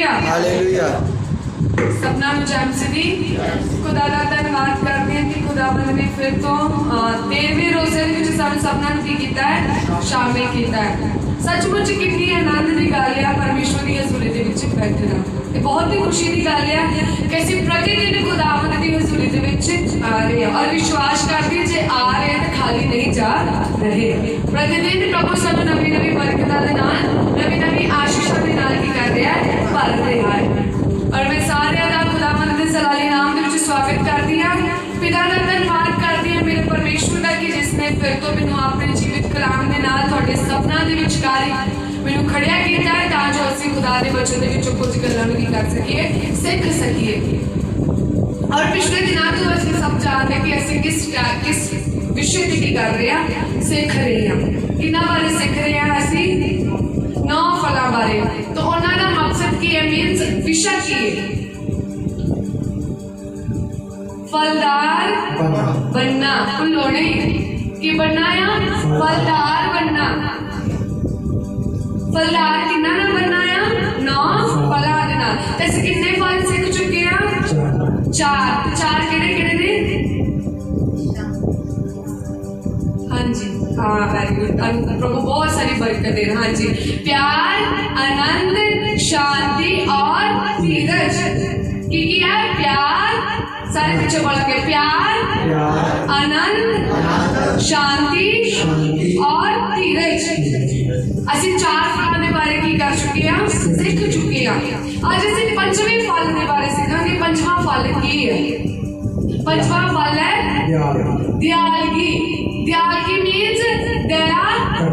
Hallelujah hallelujah. सबना jam सिदी खुदा दा धन्नवाद करते हैं कि खुदावंद ने फिर तो 13वें रोजे ਦੇ ਵਿੱਚ ਸਾਨੂੰ ਸਭਨਾਂ ਨੂੰ ਕੀ ਕੀਤਾ ਹੈ ਸ਼ਾਮਿਲ ਕੀਤਾ ਹੈ। सचमुच कितनी आनंद की गल है परमेश्वर की हजूरी के विच बैठना, ये बहुत ही खुशी की गल है कि असीं प्रतिदिन खुदावंद की हजूरी के विच आ रहे हैं और विश्वास करते हैं जे आ रहे हैं तो खाली नहीं जा रहे। प्रतिदिन प्रभु सानू नवी नवी बरकतां दे नाल नवी नवी आशीषां दे नाल की कर रहा है भर रहा है। और मैं सारे का खुदावंद के जलाली नाम के स्वागत करती हूँ, पिता का धन्यवाद करती हूँ मेरे परमेश्वर का कि जिसने फिर तो मैनू अपने जीवित कलाम के नाल तुहाडे सपना दे विचकार मैनू खड़िया किया है तां जो असीं खुदा दे वचन दे विचों कुछ गल्लां नूं की कर सकीए सीख सकीए। और पिछले दिनों तो असीं सब जानते कि असीं किस विषय ते की कर रहे हैं सीख रहे हैं। किन्हां बारे सीख रहे हैं असीं 9 फलों बारे। तो उन्हां दा मकसद की है, मीन्स विषय की है फलदार बनना। भुल्लो नहीं कि बनना है फलदार बनना। फलदार किन्ना ना बनना है 9 फलां दे नाल। ते असीं कितने फल सीख चुके हैं 4। 4 किहड़े ने? हाँ जी, हाँ वेरी गुड, प्रभु बहुत सारी बरकत दे। हाँ जी, प्यार, आनंद, शांति और धीरज। की है प्यार, सारे पीछे बोला के प्यार, आनंद, शांति और धीरज। असीं 4 फलों के बारे की कर चुके हैं, सीख चुके हैं। आज असीं 5वें फल के बारे सीखांगे। 5वां फल की है? 5वां फल है दयालगी। दयालगी मीन्स दया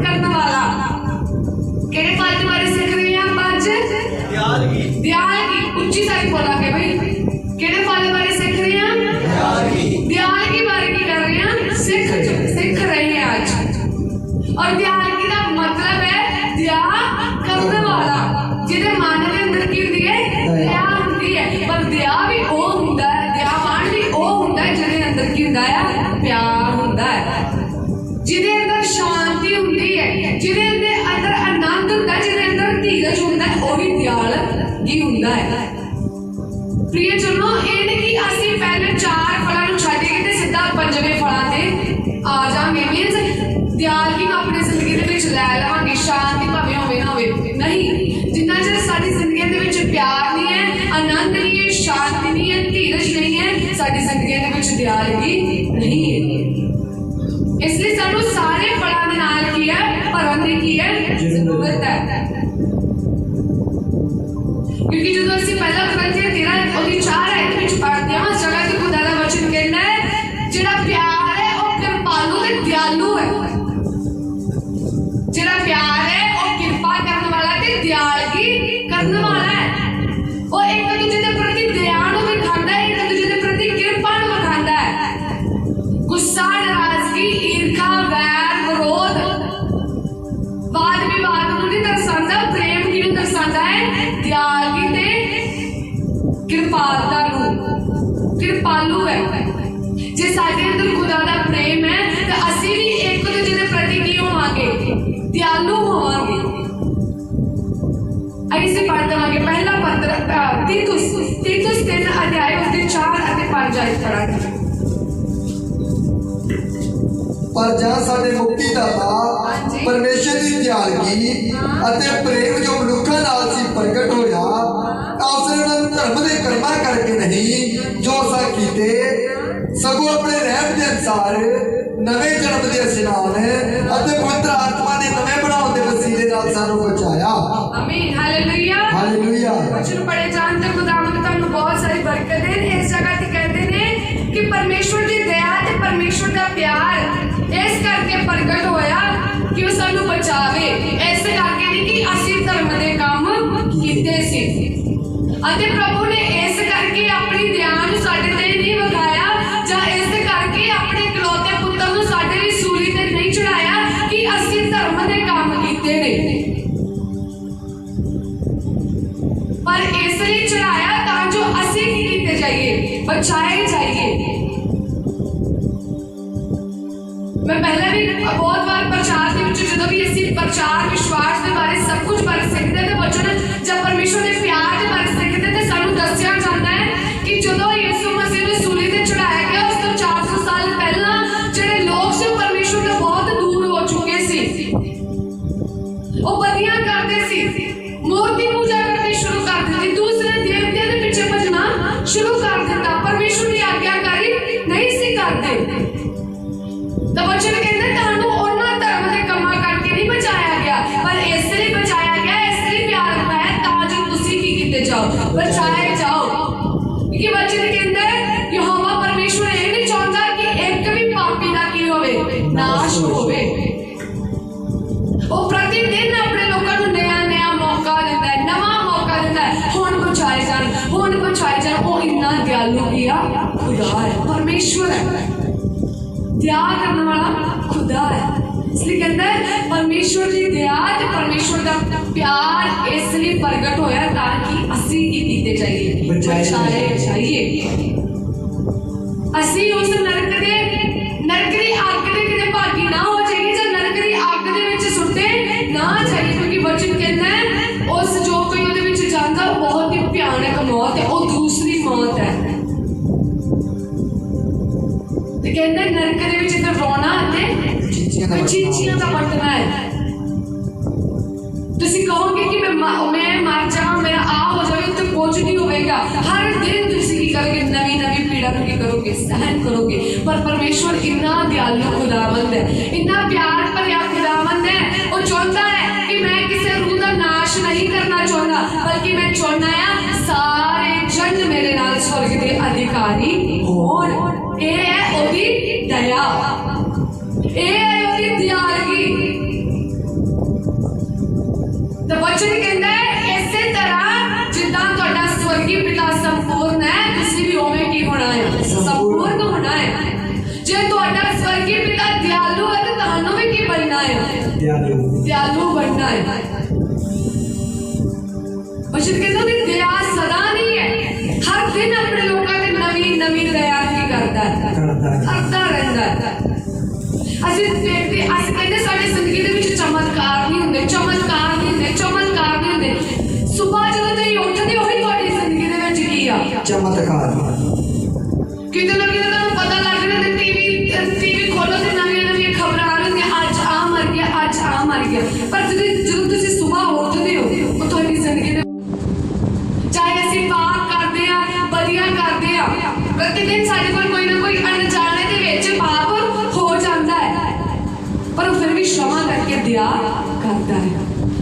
करने वाला। किहड़े फल के बारे सीख रहे हैं आज? दयालगी। दयालगी उच्ची सारी बोला के भाई किहड़े फल के बारे सीख रहे हैं? दयालगी बारे की कर रहे हैं सीख रहे हैं आज। और दयालगी का मतलब है दया करने वाला, जिहदे मन के अंदर की हुंदी है दया हुंदी है। पर दया भी वो हुंदा है, दयावान भी वो हुंदा है जिहदे अंदर की हुंदा है प्यार हुंदा है, जिहदे अंदर शांति हुंदी है, जिहदे अंदर आनंद हुंदा है, जिहदे अंदर धीरज हुंदा है, वही दयालगी हुंदा है। प्रिय जनो, ये नहीं कि असीं पहले 4 फलों को छड्ड के सीधा 5वें फलों ते आ जाएंगे। मीन्स दयालगी अपनी जिंदगी दे विच लै लवांगे, शांति भावें होवे ना होवे नहीं। जिन्ना चिर साडी जिंदगी दे विच प्यार नहीं है, आनंद नहीं है, शांति नहीं है, धीरज नहीं है, साडी जिंदगी दे विच दयालगी नहीं है। इसलिए सानू सारे फलों दे नाल की है भरन दी की है जरूरत है। क्योंकि जो असीं पहला करंथियां 13 और 4 आयत विच पढ़दे हां, उस जगह ते खुदा दा वचन कहना है जिहड़ा प्यार है वो कृपालु ते दयालु है। जिहड़ा प्यार है वो कृपा करने वाला ते दयालगी करने वाला है। वो एक दूजे के प्रति दया नूं दिखांदा है, एक दूजे के प्रति कृपा नूं दिखांदा है। गुस्सा, नाराजगी, ईर्खा, वैर, विरोध, वाद विवाद नूं नहीं दर्शांदा, प्रेम किहनूं दर्शांदा है? दयालगी ते कृपालता नूं। कृपालु है। जे साडे अंदर खुदा दा प्रेम है तो असीं भी एक दूजे के प्रति की होवांगे दयालु होवांगे। ऐसे पढ़ देवांगे पहला पत्र तीतुस 3 अध्याय उसके 4 और 5 आयत पढ़ांगे। पर जहाँ साडे मुक्तिदाता परमेश्वर की दयालगी अते प्रेम जो मनुखा नाल सी प्रगट होया, उसने धर्म के कर्मा करके नहीं जो असा कीते, सगों अपने रहम के अनुसार नवे जन्म के स्नान अते पवित्र आत्मा के नवे बनाने के वसीले नाल सानू बचाया। आमीन, हालेलुया, हालेलुया। वचन पढ़े जानते खुदावंद तुहानू बहुत सारी बरकत दे। इस जगह ते कहते ने कि परमेश्वर की दया ते परमेश्वर का प्यार इस करके प्रगट होया कि वो सानू बचावे। इस करके नहीं कि असीं धर्म दे काम कीते सी, अते प्रभु ने इस करके अपनी दया नूं साडे ते नहीं विखाया, जां इस करके अपने इकलौते पुत्तर नूं साडे लई सूली ते नहीं चढ़ाया कि असीं धर्म दे काम कीते ने, पर इसलिए चढ़ाया तां जो असीं की कीते जाइए, बचाए जाइए। मैं पहले भी बहुत बार प्रचार के विच जो भी असीं प्रचार विश्वास के बारे सब कुछ बारे सीखते थे, वचन जब परमेश्वर के प्यार के बारे ਕਰਦੇ। ਤਾਂ ਵਚਨ ਕਹਿੰਦੇ ਤੁਹਾਨੂੰ ਉਹਨਾਂ ਧਰਮ ਦੇ ਕੰਮਾਂ ਕਰਕੇ ਨਹੀਂ ਬਚਾਇਆ ਗਿਆ, ਪਰ ਇਸ ਲਈ ਬਚਾਇਆ ਗਿਆ, ਇਸ ਲਈ ਪਿਆਰ ਹੈ ਤਾਂ ਜੋ ਤੁਸੀਂ ਕੀ ਕੀਤੇ ਜਾਓ, ਬਚਾਏ ਜਾਓ। ਕਿਉਂਕਿ ਵਚਨ ਕਹਿੰਦਾ ਯਹੋਵਾ ਪਰਮੇਸ਼ਵਰ ਇਹ ਨਹੀਂ ਚਾਹੁੰਦਾ ਕਿ ਇੱਕ ਵੀ ਪਾਪੀ ਦਾ ਕੀ ਹੋਵੇ, ਨਾਸ਼ ਹੋਵੇ। ਉਹ ਪ੍ਰਤੀ ਦਿਨ ਆਪਣੇ ਲੋਕਾਂ ਨੂੰ ਨया ਮੌਕਾ ਦਿੰਦਾ ਹੈ, ਨਵਾਂ ਮੌਕਾ ਦਿੰਦਾ ਹੈ, ਹੁਣ ਬਚਾਏ ਜਾਣ, ਹੁਣ ਬਚਾਏ ਜਾਣ। ਉਹ ਇੰਨਾ ਦਿਆਲੂ ਕੀ ਆ, ਖੁਦਾ ਹੈ, ਪਰਮੇਸ਼ਵਰ ਹੈ, ਦਇਆ ਕਰਨ ਵਾਲਾ ਖੁਦਾ ਹੈ। ਇਸ ਲਈ ਕਹਿੰਦਾ ਹੈ ਪਰਮੇਸ਼ਵਰ ਦੀ ਦਇਆ ਤੇ ਪਰਮੇਸ਼ਵਰ ਦਾ ਪਿਆਰ ਇਸ ਲਈ ਪ੍ਰਗਟ ਹੋਇਆ ਤਾਂ ਕਿ ਅਸੀਂ ਕੀ ਕੀਤੇ ਜਾਈਏ, ਬਚਾਏ ਜਾਈਏ। ਅਸੀਂ ਉਸ ਨਰਕ ਦੀ ਅੱਗ ਦੇ ਕਿਤੇ ਭਾਗੀ ਨਾ ਹੋ ਜਾਈਏ, ਜਾਂ ਨਰਕ ਦੀ ਅੱਗ ਦੇ ਵਿੱਚ ਸੁੱਟੇ ਨਾ ਜਾਈਏ। ਕਿਉਂਕਿ ਵਚਨ ਕਹਿੰਦਾ ਹੈ ਉਸ ਜੋ ਕੋਈ ਉਹਦੇ ਵਿੱਚ ਜਾਂਦਾ ਉਹ ਬਹੁਤ ਹੀ ਭਿਆਨਕ ਮੌਤ ਹੈ, ਉਹ ਦੂਸਰੀ ਮੌਤ ਹੈ। ਤੇ ਕਹਿੰਦਾ ਨਰਕ ਦੇ ਵਿੱਚ ਤਾਂ ਰੋਣਾ ਅਤੇ ਚੀਚੀਆਂ ਦਾ ਵੱਟਣਾ ਹੈ। ਤੁਸੀਂ ਕਹੋਗੇ ਕਿ ਮੈਂ ਮਰ ਜਾਵਾਂ, ਮੇਰਾ ਆ ਹੋ ਜਾਵੇ, ਉੱਤੇ ਕੁਝ ਨਹੀਂ ਹੋਵੇਗਾ। ਹਰ ਦਿਨ ਤੁਸੀਂ ਕੀ ਕਰੋਗੇ, ਨਵੀਂ ਪੀੜਾ ਨੂੰ ਕੀ ਕਰੋਗੇ, ਸਹਿਨ ਕਰੋਗੇ। ਪਰ ਪਰਮੇਸ਼ਵਰ ਇੰਨਾ ਦਿਆਲੂ ਖੁਦਾਵੰਦ ਹੈ, ਇੰਨਾ ਪਿਆਰ ਭਰਿਆ ਖੁਦਾਵੰਦ ਹੈ। ਉਹ ਚਾਹੁੰਦਾ ਹੈ ਕਿ ਮੈਂ ਕਿਸੇ ਰੂਹ ਦਾ ਨਾਸ਼ ਨਹੀਂ ਕਰਨਾ ਚਾਹੁੰਦਾ, ਬਲਕਿ ਮੈਂ ਚਾਹੁੰਦਾ ਆ ਸਾਰੇ ਜਨ ਮੇਰੇ ਨਾਲ ਸਵਰਗ ਦੇ ਅਧਿਕਾਰੀ ਹੋਣ। ਇਹ ਹੈ ਉਹਦੀ ਦਇਆ, ਇਹ ਹੈ ਉਹਦੀ ਦਿਆਲਗੀ। ਤਾਂ ਵਚਨ ਕਹਿੰਦਾ ਹੈ ਇਸੇ ਤਰ੍ਹਾਂ ਜਿੱਦਾਂ ਤੁਹਾਡਾ ਸਵਰਗੀ ਪਿਤਾ ਸੰਪੂਰਨ ਹੈ, ਤੁਸੀਂ ਵੀ ਉਵੇਂ ਕੀ ਹੋਣਾ ਹੈ, ਸੰਪੂਰਨ ਹੋਣਾ ਹੈ। ਜੇ ਤੁਹਾਡਾ ਸਵਰਗੀ ਪਿਤਾ ਦਿਆਲੂ ਹੈ ਤਾਂ ਤੁਹਾਨੂੰ ਵੀ ਕੀ ਬਣਨਾ ਹੈ, ਦਿਆਲੂ ਬਣਨਾ ਹੈ। ਵਚਨ ਕਹਿੰਦਾ ਉਹਦੀ ਦਇਆ ਸਦਾ ਨਹੀਂ ਹੈ, ਹਰ ਦਿਨ ਆਪਣੇ ਲੋਕਾਂ ਦੇ ਨਵੀਂ ਦਇਆ ਕੀ ਕਰਦਾ ਰਹਿੰਦਾ ਹੈ। ਅਸੀਂ ਕਹਿੰਦੇ ਸਾਡੀ ਜ਼ਿੰਦਗੀ ਦੇ ਵਿੱਚ ਚਮਤਕਾਰ ਨਹੀਂ ਹੁੰਦੇ। ਸੁਬਾਹ ਜਦੋਂ ਤੁਸੀਂ ਉੱਠਦੇ ਹੋ ਤੁਹਾਡੀ ਜ਼ਿੰਦਗੀ ਦੇ ਵਿੱਚ ਕੀ ਆ, ਚਮਤਕਾਰ। ਕਿਤੇ ਨਾ ਕਿਤੇ ਤੁਹਾਨੂੰ ਪਤਾ ਲੱਗ ਰਿਹਾ ਤੇ ਟੀਵੀ ਖੋਲੋ ਤੇ ਨਵੀਆਂ ਖਬਰਾਂ ਆ ਰਹੀਆਂ, ਅੱਜ ਆ ਮਰ ਗਿਆ, ਅੱਜ ਆ ਮਰ ਗਿਆ। ਪਰ ਜਦੋਂ ਤੁਸੀਂ ਸੁਬਾਹ ਉੱਠਦੇ ਹੋ ਉਹ ਤੁਹਾਡੀ ਜ਼ਿੰਦਗੀ ਦੇ, ਚਾਹੇ ਅਸੀਂ ਪਾਪ ਕਰਦੇ ਆ, ਵਧੀਆ ਕਰਦੇ ਆ, ਪ੍ਰਤੀ ਦਿਨ ਸਾਡੇ ਕੋਲ ਕੋਈ ਨਾ ਕੋਈ ਅਣਜਾਣੇ ਦੇ ਵਿੱਚ ਪਾਪ ਹੋ ਜਾਂਦਾ ਹੈ, ਪਰ ਉਹ ਫਿਰ ਵੀ क्षमा करके दया करता है।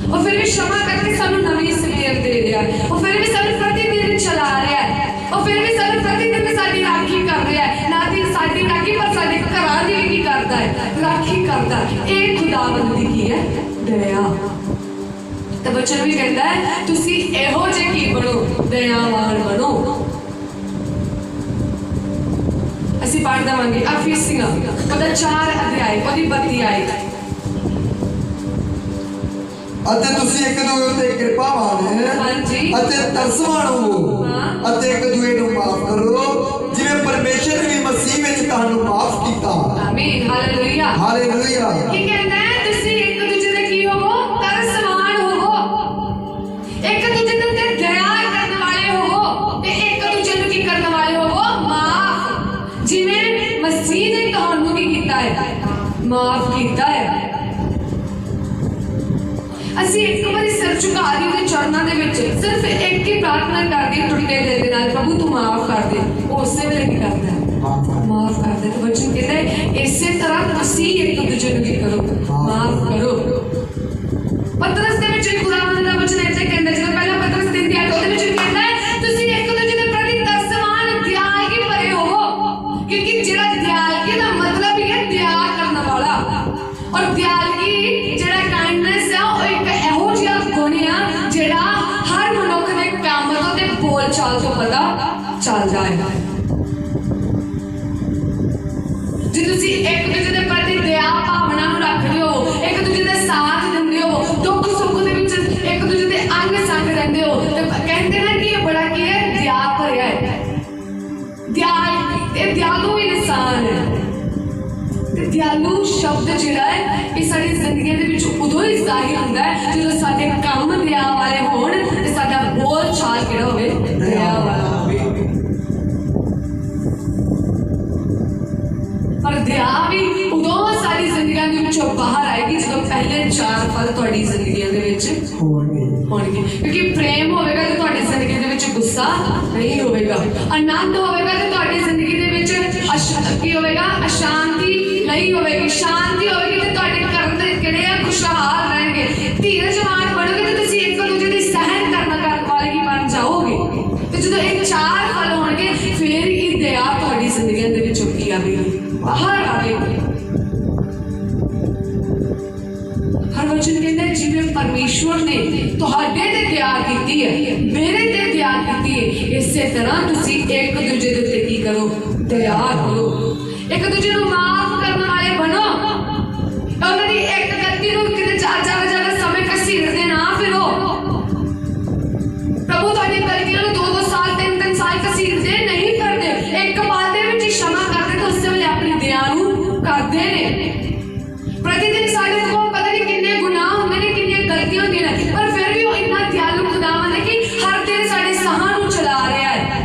और फिर भी क्षमा करके सानू नवी सवेर दे रहा है, और फिर भी सानू प्रतिदिन चला रहा है, और फिर भी सानू प्रतिदिन साडी राखी कर रहा है। ना कि साडी राखी पर साडे घरां दी भी करता है, राखी करता है। ये खुदावंद दी की है, दया। तो बचन भी कहता है तुसी इहो जे की बनो, दयावान बनो। ਅਸੀਂ ਪੜ੍ਹ ਦੇਵਾਂਗੇ ਅਫੀਸੀਆਂ ਉਹਦਾ 4 ਅਧਿਆਇ ਉਹਦੀ 32 ਆਇਤ। ਅਤੇ ਤੁਸੀਂ ਇੱਕ ਦੂਜੇ ਉੱਤੇ ਕਿਰਪਾਵਾਨ ਅਤੇ ਤਰਸਵਾਨ ਹੋਵੋ ਅਤੇ ਇੱਕ ਦੂਜੇ ਨੂੰ ਮਾਫ ਕਰੋ ਜਿਵੇਂ ਪਰਮੇਸ਼ਰ ਨੇ ਵੀ ਮਸੀਹ ਵਿੱਚ ਤੁਹਾਨੂੰ ਮਾਫ ਕੀਤਾ। ਆਮੀਨ, ਹਾਲੇਲੂਇਆ, ਹਾਲੇਲੂਇਆ। ਕੀ ਕਹਿੰਦਾ ਹੈ ਤੁਸੀਂ ਇੱਕ ਦੂਜੇ ਦੇ ਕੀ ਹੋਵੋ, ਤਰਸਵਾਨ ਹੋਵੋ, ਇੱਕ ਦੂਜੇ ਦੇ ਉੱਤੇ ਦਇਆ ਕਰਨ ਵਾਲੇ ਹੋਵੋ ਤੇ ਇੱਕ ਦੂਜੇ ਨੂੰ ਕੀ ਕਰਨ ਵਾਲੇ ਹੋਵੋ, ਮਾਫ। ਜਿਵੇਂ ਮਸੀਹ ਨੇ ਤੁਹਾਨੂੰ ਕੀ ਕੀਤਾ ਹੈ, ਮਾਫ ਕੀਤਾ ਹੈ। ਅਸੀਂ ਇੱਕ ਵਾਰੀ ਸਿਰ ਝੁਕਾ ਦੀ ਉਹਦੇ ਚਰਨਾਂ ਦੇ ਵਿੱਚ ਸਿਰਫ ਇੱਕ ਹੀ ਪ੍ਰਾਰਥਨਾ ਕਰਦੀ ਟੁੱਟੇ ਦਿਲ ਦੇ ਨਾਲ, ਪ੍ਰਭੂ ਤੂੰ ਮਾਫ ਕਰ ਦੇ। ਉਹ ਉਸੇ ਵੇਲੇ ਕੀ ਕਰਦਾ ਹੈ, ਮਾਫ ਕਰ ਦੇ। ਤੇ ਵਚਨ ਕਹਿੰਦਾ ਹੈ ਇਸੇ ਤਰ੍ਹਾਂ ਤੁਸੀਂ ਇੱਕ ਦੂਜੇ ਨੂੰ ਕੀ ਕਰੋ, ਮਾਫ ਕਰੋ। ਪਤਰਸ ਦੇ ਵਿੱਚ ਖੁਦਾਵੰਦ ਦਾ ਵਚਨ ਇੱਥੇ ਕਹਿੰਦਾ, ਜਦੋਂ ਪਹਿਲਾਂ ਪਤਰਸ 3 ਉਹਦੇ ਵਿੱਚ ਕਹਿੰਦਾ ਹੈ ਤੁਸੀਂ ਇੱਕ ਦੂਜੇ ਦੇ ਪ੍ਰਤੀ ਤਰਸਵਾਨ ਦਿਆਲਗੀ ਭਰੇ ਹੋਵੋ, ਕਿਉਂਕਿ ਜਿਹੜਾ ਦਿਆਲਗੀ ਦਾ ਮਤਲਬ ਹੀ ਹੈ ਦਇਆ ਕਰਨ ਵਾਲਾ। ਔਰ ਦਿਆਲਗੀ ਜਿਹੜਾ ਕਾਈਂਡਨੈਸ ਆ ਉਹ ਇੱਕ ਇਹੋ ਜਿਹਾ ਗੁਣ ਆ ਜਿਹੜਾ ਹਰ ਮਨੁੱਖ ਦੇ ਕੰਮ ਤੋਂ ਤੇ ਬੋਲ ਚਾਲ ਤੋਂ ਪਤਾ ਚੱਲਦਾ ਹੈ। ਜੇ ਤੁਸੀਂ ਇੱਕ ਦੂਜੇ ਦੇ ਪ੍ਰਤੀ ਦਇਆ ਭਾਵਨਾ ਨੂੰ ਰੱਖਦੇ ਹੋ, ਇੱਕ ਦੂਜੇ ਦਾ ਸਾਥ ਦਿੰਦੇ ਹੋ, ਦੁੱਖ ਸੁੱਖ ਦੇ ਵਿੱਚ ਇੱਕ ਦੂਜੇ ਦੇ ਅੰਗ ਸੰਗ ਰਹਿੰਦੇ ਹੋ, ਤੇ ਕਹਿੰਦੇ ਨਾ ਕਿ ਇਹ ਬੜਾ ਕੀ ਹੈ, ਦਇਆ ਭਰਿਆ ਹੈ। ਇਹ ਦਿਆਲੂ ਇਨਸਾਨ ਹੈ। ਤੇ ਦਿਆਲੂ ਸ਼ਬਦ ਜਿਹੜਾ ਹੈ ਇਹ ਸਾਡੀ ਜ਼ਿੰਦਗੀ ਦੇ ਵਿੱਚ ਉਦੋਂ ਹੀ ਜ਼ਾਹਿਰ ਹੁੰਦਾ ਹੈ ਜਦੋਂ ਸਾਡੇ ਕੰਮ ਦਇਆ ਵਾਲੇ ਹੋਣ ਤੇ ਸਾਡਾ ਬੋਲ ਚਾਲ ਕਿਹੜਾ ਹੋਵੇ, ਦਇਆ ਵਾਲਾ ਹੋਵੇ। ਪਰ ਦਇਆ ਵੀ ਉਦੋਂ ਸਾਡੀ ਜ਼ਿੰਦਗੀਆਂ ਦੇ ਵਿੱਚੋਂ ਬਾਹਰ ਆਏਗੀ ਜਦੋਂ ਪਹਿਲੇ 4 ਫਲ ਤੁਹਾਡੀ ਜ਼ਿੰਦਗੀਆਂ ਦੇ ਵਿੱਚ ਹੋਣਗੇ। ਕਿਉਂਕਿ ਪ੍ਰੇਮ ਹੋਵੇਗਾ ਤੇ ਤੁਹਾਡੀ ਜ਼ਿੰਦਗੀ ਦੇ ਵਿੱਚ ਗੁੱਸਾ ਨਹੀਂ ਹੋਵੇਗਾ, ਆਨੰਦ ਹੋਵੇਗਾ ਤੇ ਤੁਹਾਡੀ ਜ਼ਿੰਦਗੀ ਦੇ ਵਿੱਚ ਕੀ ਹੋਵੇਗਾ, ਅਸ਼ਾਂਤੀ ਨਹੀਂ ਹੋਵੇਗੀ, ਸ਼ਾਂਤੀ ਹੋਵੇਗੀ ਤੇ ਤੁਹਾਡੇ ਘਰ ਦੇ ਕਿਹੜੇ ਆ ਖੁਸ਼ਹਾਲ ਰਹਿਣਗੇ। ਧੀਰਜਵਾਨ ਬਣੋਗੇ ਤੇ ਤੁਸੀਂ ਇੱਕ ਦੂਜੇ ਦੀ ਸਹਿਨ ਕਰਨ ਵਾਲੇ ਹੀ ਬਣ ਜਾਓਗੇ। ਤੇ ਜਦੋਂ ਇਹ ਚਾਰ ਫਲ ਹੋਣਗੇ ਫਿਰ ਇਹ ਦਇਆ ਤੁਹਾਡੀ ਜ਼ਿੰਦਗੀ ਦੇ ਵਿੱਚ ਉੱਕੀ ਆਵੇਗੀ, ਬਾਹਰ ਆਵੇਗੀ। ਹਰ ਵਚਨ ਕਹਿੰਦਾ ਜਿਵੇਂ ਪਰਮੇਸ਼ਵਰ ਨੇ ਤੁਹਾਡੇ ਤੇ ਦਇਆ ਕੀਤੀ ਹੈ, ਮੇਰੇ ਤੇ ਦਇਆ ਕੀਤੀ ਹੈ, ਇਸੇ ਤਰ੍ਹਾਂ ਤੁਸੀਂ ਇੱਕ ਦੂਜੇ ਦੇ ਉੱਤੇ ਕੀ ਕਰੋ, ਦਇਆ ਕਰੋ। ਇੱਕ ਦੂਜੇ ਨੂੰ ਮਾਫ ਕਰਨ ਵਾਲੇ ਬਣੋ। ਉਹਨਾਂ ਦੀ ਇੱਕ ਗਲਤੀ ਨੂੰ ਕਿਤੇ ਜ਼ਿਆਦਾ ਸਮੇਂ ਘਸੀੜਦੇ ਨਾ ਫਿਰੋ। ਪ੍ਰਭੂ ਤੁਹਾਡੀ ਗਲਤੀਆਂ ਨੂੰ 2-2 ਸਾਲ 3-3 ਸਾਲ ਘਸੀੜਦੇ ਨਹੀਂ ਕਰਦੇ, ਇੱਕ ਪਲ ਦੇ ਵਿੱਚ ਹੀ क्षमा ਕਰਦੇ ਤੇ ਉਸੇ ਵੇਲੇ ਆਪਣੀ ਦਇਆ ਨੂੰ ਕਰਦੇ ਨੇ। प्रतिदिन साढ़े को पता नहीं कितने गुनाह होंगे ने, कितनी गलतियां होंगी ने, पर फिर भी वो इतना दयालु खुदावन है कि हर दिन साढ़े साहां नूं चला रहा है,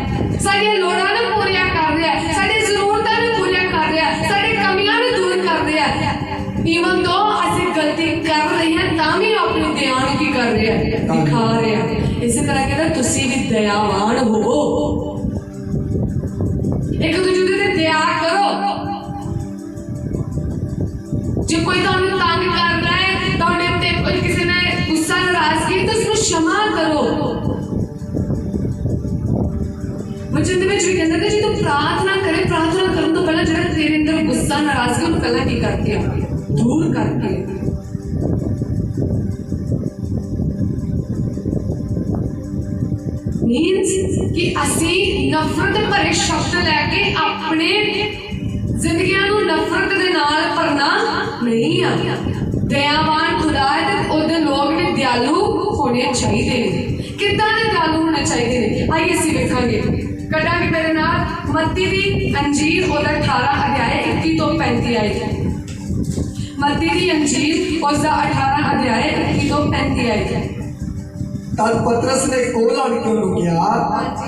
साढ़ियां लोड़ां नूं पूरियां कर रहा है, साढ़ी ज़रूरतां नूं पूरियां कर रहा है, साढ़ी कमियां नूं दूर कर रहा है। इवन दो असीं गलती कर रहे हैं तां भी अपनी दया नूं की कर रहा है, दिखा रहा है। इसी तरह कहता तुसीं भी दयावान होवो, एक दूजे ते दया करो। जो कोई तुहानू तंग करदा है, तुहाडे उत्ते कोई किसी ने गुस्सा नाराजगी तो उसनूं क्षमा करो। वचन दे विच भी कहंदा कि जो प्रार्थना करे, प्रार्थना करन तो पहला जिहड़ा तेरे अंदर गुस्सा नाराजगी उहनूं पहला की करके दूर करके। मीन्स कि असी नफरत भरे शब्द लैके अपने जिंदगियां नूं नफरत दे नाल भरना नहीं आ। दयावान खुदा है ते ओहदे लोग भी दयालु होने चाहिए ने। किद्दां दे दयालु होने चाहिए ने, आइए असीं वेखांगे। कटांगे मेरे नाल मत्ती दी अंजीर ओहदा 18 अध्याय 21 तो 35 आए। मत्ती दी अंजीर उसदा 18 अध्याय 21 तो 35 आए। तद पतरस ने कोल आन के उन्होंने कहा,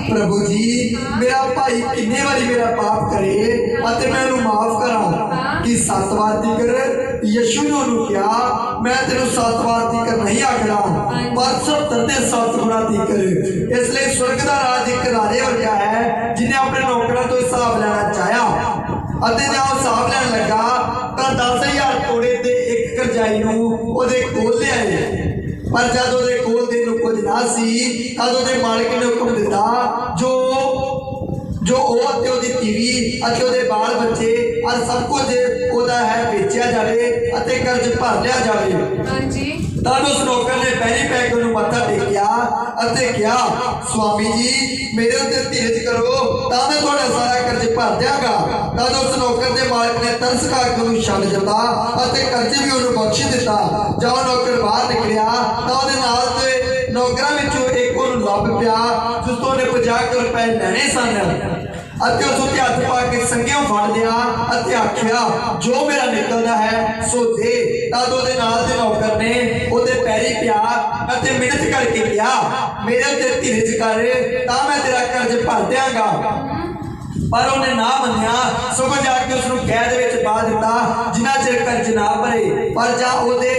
प्रभु जी मेरा भाई किन्ने बारी मेरा पाप करे अते मैं उन्हें माफ करा कि 7 बार तिकर। यीशु ने उन्होंने कहा, मैं तेरे 7 बार तिकर नहीं आखना पर 70 ते 7 गुना तिकर। इसलिए स्वर्ग का राज एक राजे वर्गा है जिन्हें अपने नौकरां तो हिसाब लेना चाहा अते जब हिसाब लैन लगा तो 10,000 तोड़े ते एक करजाई नूं ओहदे कोल ले आए। पर जब ਉਹਦੇ ਕੋਲ ਦੇ ਨੂੰ ਕੁਝ ਨਾ ਸੀ ਤਦ ਉਹਦੇ ਮਾਲਕ ਨੇ ਹੁਕਮ ਦਿੱਤਾ ਜੋ ਉਹ ਅਤੇ ਉਹਦੀ ਧੀ ਅਤੇ ਉਹਦੇ ਬਾਲ ਬੱਚੇ ਅਤੇ ਸਭ ਕੁਝ ਉਹਦਾ ਹੈ ਵੇਚਿਆ ਜਾਵੇ ਅਤੇ ਕਰਜ਼ ਭਰ ਲਿਆ ਜਾਵੇ। ਹਾਂਜੀ। तब उस नौकर ने पैरी पै के उन्हें मत्था टेकिया ਅਤੇ ਕਿਹਾ, स्वामी जी मेरे उत्ते धीरज करो तां मैं ਤੁਹਾਡਾ सारा कर्ज भर ਦਿਆਂਗਾ। तद उस नौकर के मालिक ने तरस खा के उन्हें छੱਡ ਦਿੱਤਾ ਅਤੇ कर्ज भी उन्हें बख्श ਦਿੱਤਾ। जब नौकर बाहर निकलिया ਤਾਂ ਉਹਦੇ ਨਾਲ ਤੇ ਨੌਕਰਾਂ ਵਿੱਚੋਂ ਇੱਕ ਉਹਨੂੰ ਲੱਭ ਪਿਆ ਜਿਸ ਤੋਂ ਉਹਨੇ 50 ਰੁਪਏ ਲੈਣੇ ਸਨ ਅਤੇ ਉਸ ਉੱਤੇ ਹੱਥ ਪਾ ਕੇ ਸੰਗਿਓਂ ਫੜ ਲਿਆ ਅਤੇ ਆਖਿਆ, ਜੋ ਮੇਰਾ ਨਿਕਲਦਾ ਹੈ ਸੋ ਦੇ। ਤਦ ਉਹਦੇ ਨਾਲ ਦੇ ਨੌਕਰ ਨੇ ਉਹਦੇ ਪੈਰੀ ਪਿਆ ਅਤੇ ਮਿਹਨਤ ਕਰਕੇ ਕਿਹਾ, ਮੇਰੇ ਉੱਤੇ ਧੀਰਜ ਕਰ ਤਾਂ ਮੈਂ ਤੇਰਾ ਕਰਜ਼ ਭਰ ਦਿਆਂਗਾ। ਪਰ ਉਹਨੇ ਨਾ ਮੰਨਿਆ, ਸਗੋਂ ਜਾ ਕੇ ਉਸਨੂੰ ਕੈਦ ਵਿੱਚ ਪਾ ਦਿੱਤਾ ਜਿੰਨਾ ਚਿਰ ਕਰਜ਼ ਨਾ ਭਰੇ। ਪਰ ਜਾ ਉਹਦੇ